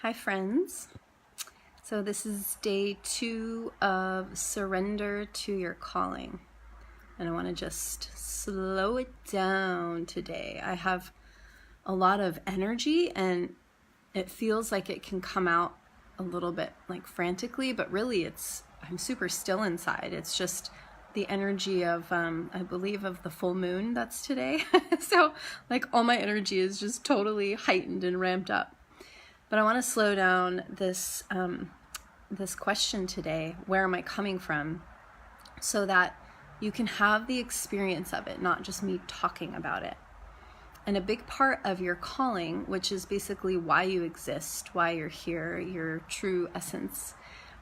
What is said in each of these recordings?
Hi friends. So this is day 2 of Surrender to Your Calling. And I want to just slow it down today. I have a lot of energy and it feels like it can come out a little bit like frantically, but really I'm super still inside. It's just the energy of, I believe of the full moon that's today. So like all my energy is just totally heightened and ramped up. But I want to slow down this question today, where am I coming from, so that you can have the experience of it, not just me talking about it. And a big part of your calling, which is basically why you exist, why you're here, your true essence,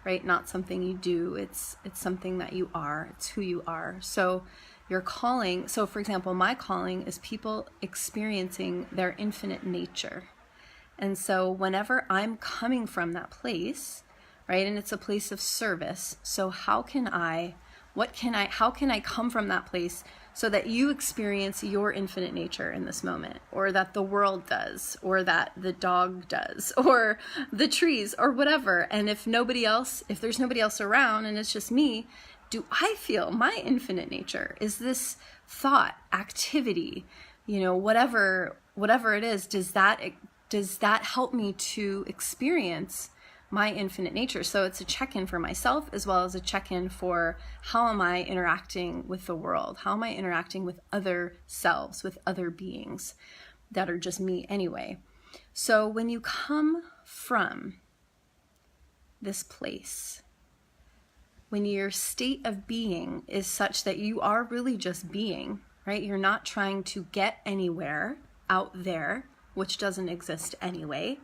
right? Not something you do, it's something that you are, it's who you are. So your calling, so for example, my calling is people experiencing their infinite nature. And so whenever I'm coming from that place, right, and it's a place of service, so how can I come from that place so that you experience your infinite nature in this moment, or that the world does, or that the dog does, or the trees, or whatever. And if there's nobody else around and it's just me, do I feel my infinite nature? Is this thought, activity, whatever it is, does that help me to experience my infinite nature? So it's a check-in for myself as well as a check-in for how am I interacting with the world? How am I interacting with other selves, with other beings that are just me anyway? So when you come from this place, when your state of being is such that you are really just being, right? You're not trying to get anywhere out there, which doesn't exist anyway,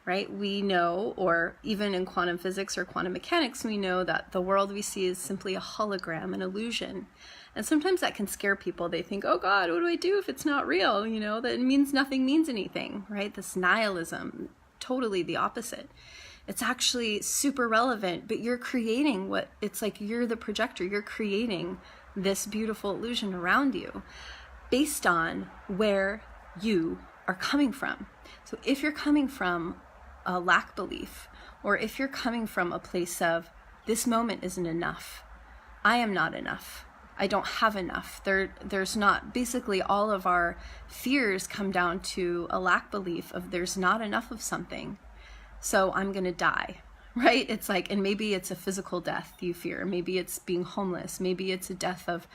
right? We know, or even in quantum physics or quantum mechanics, we know that the world we see is simply a hologram, an illusion. And sometimes that can scare people. They think, oh God, what do I do if it's not real? That it means nothing means anything, right? This nihilism, totally the opposite. It's actually super relevant, but you're creating it's like you're the projector. You're creating this beautiful illusion around you based on where you are coming from. So if you're coming from a lack belief, or if you're coming from a place of this moment isn't enough, I am not enough, I don't have enough, there's not, basically all of our fears come down to a lack belief of there's not enough of something, so I'm gonna die, right? It's like, and maybe it's a physical death you fear, maybe it's being homeless, maybe it's a death of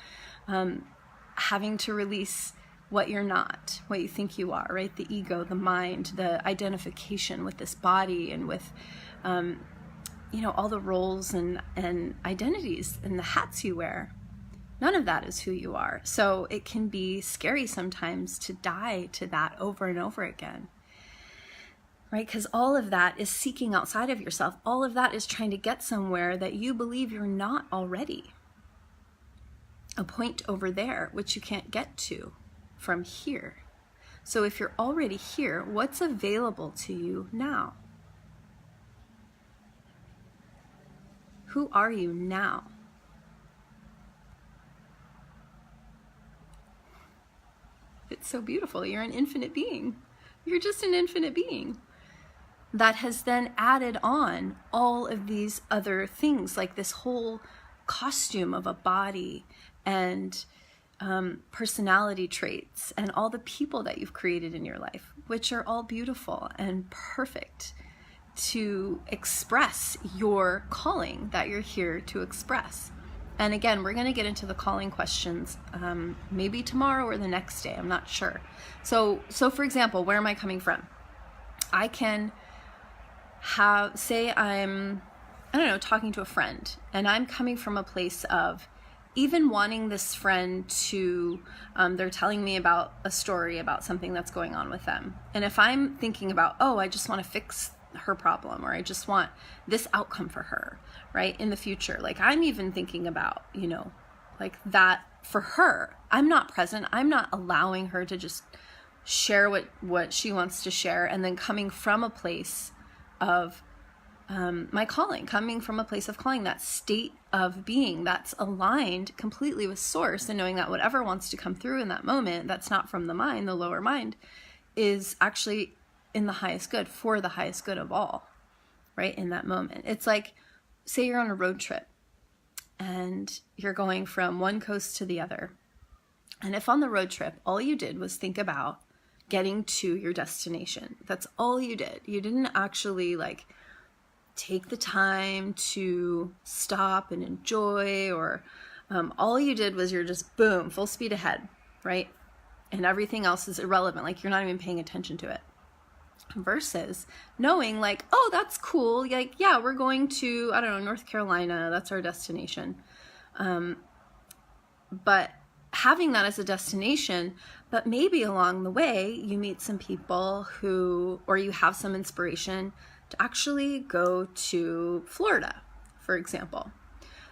having to release what you're not, what you think you are, right? The ego, the mind, the identification with this body and with, all the roles and identities and the hats you wear. None of that is who you are. So it can be scary sometimes to die to that over and over again, right? Because all of that is seeking outside of yourself. All of that is trying to get somewhere that you believe you're not already. A point over there, which you can't get to from here. So if you're already here, what's available to you now? Who are you now? It's so beautiful. You're an infinite being. You're just an infinite being that has then added on all of these other things, like this whole costume of a body and personality traits and all the people that you've created in your life, which are all beautiful and perfect to express your calling that you're here to express. And again, we're going to get into the calling questions maybe tomorrow or the next day, I'm not sure. So for example, where am I coming from? I can say I'm, talking to a friend, and I'm coming from a place of even wanting this friend to, they're telling me about a story about something that's going on with them. And if I'm thinking about, I just want to fix her problem, or I just want this outcome for her, right, in the future. Like I'm even thinking about, like that for her. I'm not present. I'm not allowing her to just share what she wants to share. And then coming from a place of my calling, coming from a place of calling, that state of being that's aligned completely with source, and knowing that whatever wants to come through in that moment, that's not from the mind, the lower mind, is actually in the highest good, for the highest good of all, right? In that moment. It's like, say you're on a road trip and you're going from one coast to the other. And if on the road trip, all you did was think about getting to your destination, that's all you did. You didn't actually like take the time to stop and enjoy, or all you did was you're just boom, full speed ahead, right? And everything else is irrelevant. Like you're not even paying attention to it. Versus knowing like, oh, that's cool. Like, yeah, we're going to, I don't know, North Carolina. That's our destination. But having that as a destination, but maybe along the way you meet some people who, or you have some inspiration to actually go to Florida, for example.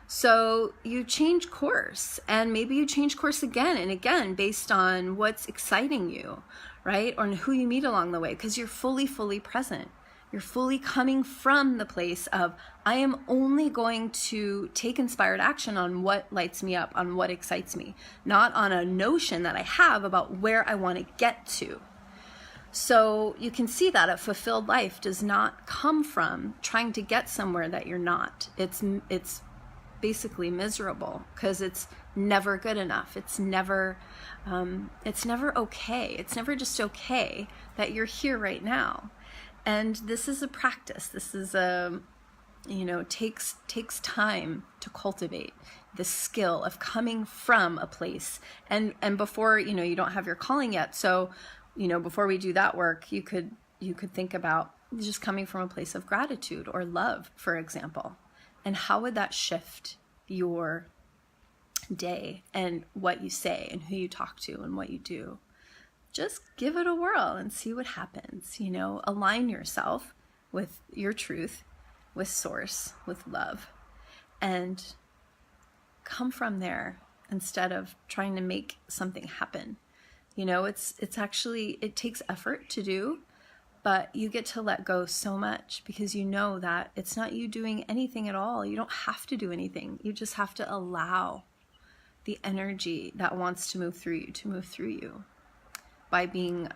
So you change course, and maybe you change course again and again based on what's exciting you, right? Or who you meet along the way, because you're fully present. You're fully coming from the place of, I am only going to take inspired action on what lights me up, on what excites me, not on a notion that I have about where I want to get to. So you can see that a fulfilled life does not come from trying to get somewhere that you're not. It's basically miserable because it's never good enough. It's never okay. It's never just okay that you're here right now. And this is a practice. This is takes time to cultivate the skill of coming from a place. And before, you don't have your calling yet. So, before we do that work, you could think about just coming from a place of gratitude or love, for example. And how would that shift your day and what you say and who you talk to and what you do? Just give it a whirl and see what happens. Align yourself with your truth, with source, with love, and come from there instead of trying to make something happen. It's actually, it takes effort to do, but you get to let go so much because you know that it's not you doing anything at all. You don't have to do anything. You just have to allow the energy that wants to move through you to move through you by being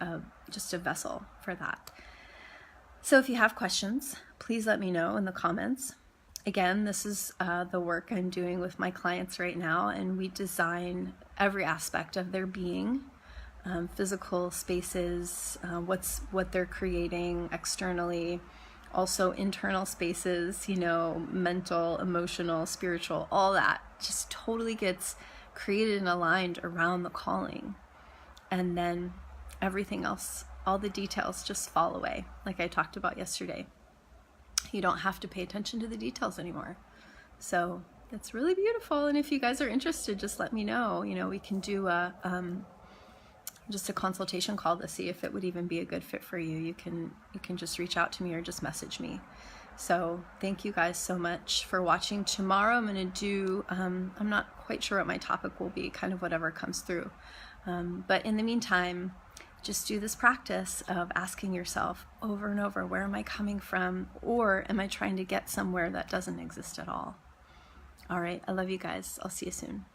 just a vessel for that. So if you have questions, please let me know in the comments. Again, this is the work I'm doing with my clients right now, and we design every aspect of their being. Physical spaces, what they're creating externally, also internal spaces, mental, emotional, spiritual, all that just totally gets created and aligned around the calling. And then everything else, all the details just fall away, like I talked about yesterday. You don't have to pay attention to the details anymore. So it's really beautiful. And if you guys are interested, just let me know. We can do just a consultation call to see if it would even be a good fit for you. You can just reach out to me or just message me. So thank you guys so much for watching. Tomorrow I'm going to do, I'm not quite sure what my topic will be, kind of whatever comes through. But in the meantime, just do this practice of asking yourself over and over, where am I coming from? Or am I trying to get somewhere that doesn't exist at all? All right. I love you guys. I'll see you soon.